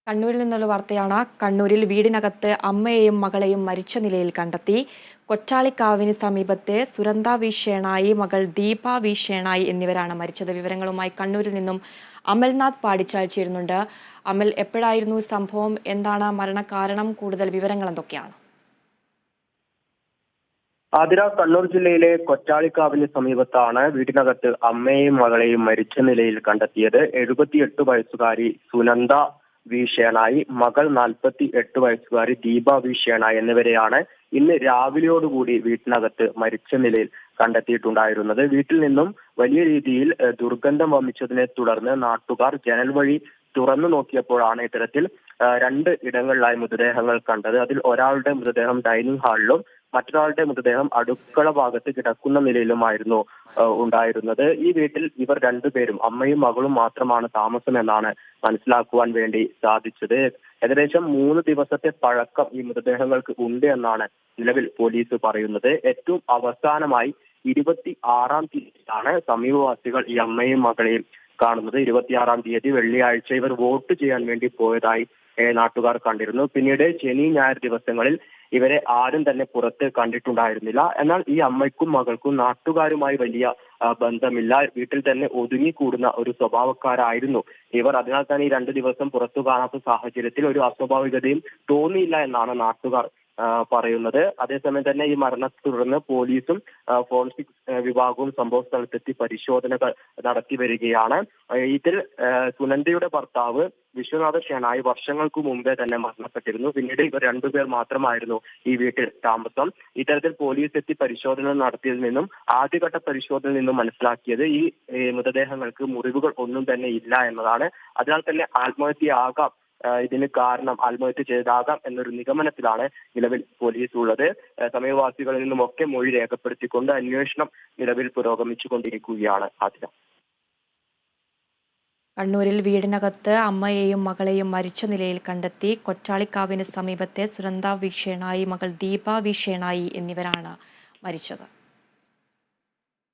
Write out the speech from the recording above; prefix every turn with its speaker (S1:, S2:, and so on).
S1: കണ്ണൂരിൽ നിന്നുള്ള വാർത്തയാണ്. കണ്ണൂരിൽ വീടിനകത്ത് അമ്മയെയും മകളെയും മരിച്ച നിലയിൽ കണ്ടെത്തി. കൊച്ചാളിക്കാവിന് സമീപത്തെ സുരന്ത വി ഷേണായി, മകൾ ദീപ വി ഷേണായി എന്നിവരാണ് മരിച്ചത്. വിവരങ്ങളുമായി കണ്ണൂരിൽ നിന്നും അമൽനാഥ് പാടിച്ചാൽ ചേരുന്നുണ്ട്. അമൽ, എപ്പോഴായിരുന്നു സംഭവം? എന്താണ് മരണകാരണം? കൂടുതൽ വിവരങ്ങൾ എന്തൊക്കെയാണ്?
S2: ആതിര, കണ്ണൂർ ജില്ലയിലെ കൊച്ചാളിക്കാവിന് സമീപത്താണ് വീടിനകത്ത് അമ്മയെയും മകളെയും മരിച്ച നിലയിൽ കണ്ടെത്തിയത്. 78 വയസ്സുകാരി സുനന്ദ വി ഷേണായി, മകൾ 48 വയസ്സുകാരി ദീപ വി ഷേണായി എന്നിവരെയാണ് ഇന്ന് രാവിലെയോടുകൂടി വീട്ടിനകത്ത് മരിച്ച നിലയിൽ കണ്ടെത്തിയിട്ടുണ്ടായിരുന്നത്. വീട്ടിൽ നിന്നും വലിയ രീതിയിൽ ദുർഗന്ധം വമിച്ചതിനെ തുടർന്ന് നാട്ടുകാർ ജനൽ വഴി തുറന്നു നോക്കിയപ്പോഴാണ് ഇത്തരത്തിൽ 2 ഇടങ്ങളിലായി മൃതദേഹങ്ങൾ കണ്ടത്. അതിൽ ഒരാളുടെ മൃതദേഹം ഡൈനിങ് ഹാളിലും മറ്റൊരാളുടെ മൃതദേഹം അടുക്കള ഭാഗത്ത് കിടക്കുന്ന നിലയിലുമായിരുന്നു ഉണ്ടായിരുന്നത്. ഈ വീട്ടിൽ ഇവർ രണ്ടുപേരും, അമ്മയും മകളും മാത്രമാണ് താമസമെന്നാണ് മനസ്സിലാക്കുവാൻ വേണ്ടി സാധിച്ചത്. ഏകദേശം 3 ദിവസത്തെ പഴക്കം ഈ മൃതദേഹങ്ങൾക്ക് ഉണ്ട് എന്നാണ് നിലവിൽ പോലീസ് പറയുന്നത്. ഏറ്റവും അവസാനമായി 26-ാം തീയതിയാണ് സമീപവാസികൾ ഈ അമ്മയും മകളെയും കാണുന്നത്. 26-ാം തീയതി വെള്ളിയാഴ്ച ഇവർ വോട്ട് ചെയ്യാൻ വേണ്ടി പോയതായി നാട്ടുകാർ കണ്ടിരുന്നു. പിന്നീട് ശനി ഞായർ ദിവസങ്ങളിൽ ഇവരെ ആരും തന്നെ പുറത്ത് കണ്ടിട്ടുണ്ടായിരുന്നില്ല. എന്നാൽ ഈ അമ്മയ്ക്കും മകൾക്കും നാട്ടുകാരുമായി വലിയ ബന്ധമില്ല. വീട്ടിൽ തന്നെ ഒതുങ്ങിക്കൂടുന്ന ഒരു സ്വഭാവക്കാരായിരുന്നു ഇവർ. അതിനാൽ തന്നെ ഈ 2 ദിവസം പുറത്തു കാണാത്ത സാഹചര്യത്തിൽ ഒരു അസ്വാഭാവികതയും തോന്നിയില്ല എന്നാണ് നാട്ടുകാർ പറയുന്നത്. അതേസമയം തന്നെ ഈ മരണത്തെ തുടർന്ന് പോലീസും ഫോറൻസിക് വിഭാഗവും സംഭവ സ്ഥലത്തെത്തി പരിശോധനകൾ നടത്തി വരികയാണ്. ഇതിൽ സുനന്ദയുടെ ഭർത്താവ് വിശ്വനാഥ ഷേണായി വർഷങ്ങൾക്ക് മുമ്പേ തന്നെ മരണപ്പെട്ടിരുന്നു. പിന്നീട് ഇവർ 2 പേർ മാത്രമായിരുന്നു ഈ വീട്ടിൽ താമസം. ഇത്തരത്തിൽ പോലീസ് എത്തി പരിശോധന നടത്തിയതിൽ നിന്നും ആദ്യഘട്ട പരിശോധനയിൽ നിന്നും മനസ്സിലാക്കിയത് ഈ മൃതദേഹങ്ങൾക്ക് മുറിവുകൾ ഒന്നും തന്നെ ഇല്ല എന്നതാണ്. അതിനാൽ തന്നെ ആത്മഹത്യയാകാം ഇതിന് കാരണം, ആത്മഹത്യ ചെയ്താകാം എന്നൊരു നിഗമനത്തിലാണ് നിലവിൽ പോലീസ് ഉള്ളത്. സമീപവാസികളിൽ നിന്നുമൊക്കെ മൊഴി രേഖപ്പെടുത്തിക്കൊണ്ട് അന്വേഷണം നിലവിൽ പുരോഗമിച്ചുകൊണ്ടിരിക്കുകയാണ്. ആതിര,
S1: കണ്ണൂരിൽ വീടിനകത്ത് അമ്മയെയും മകളെയും മരിച്ച നിലയിൽ കണ്ടെത്തി. കൊച്ചാളിക്കാവിന് സമീപത്തെ സുരന്ത വി ഷേണായി, മകൾ ദീപ വി ഷേണായി എന്നിവരാണ് മരിച്ചത്.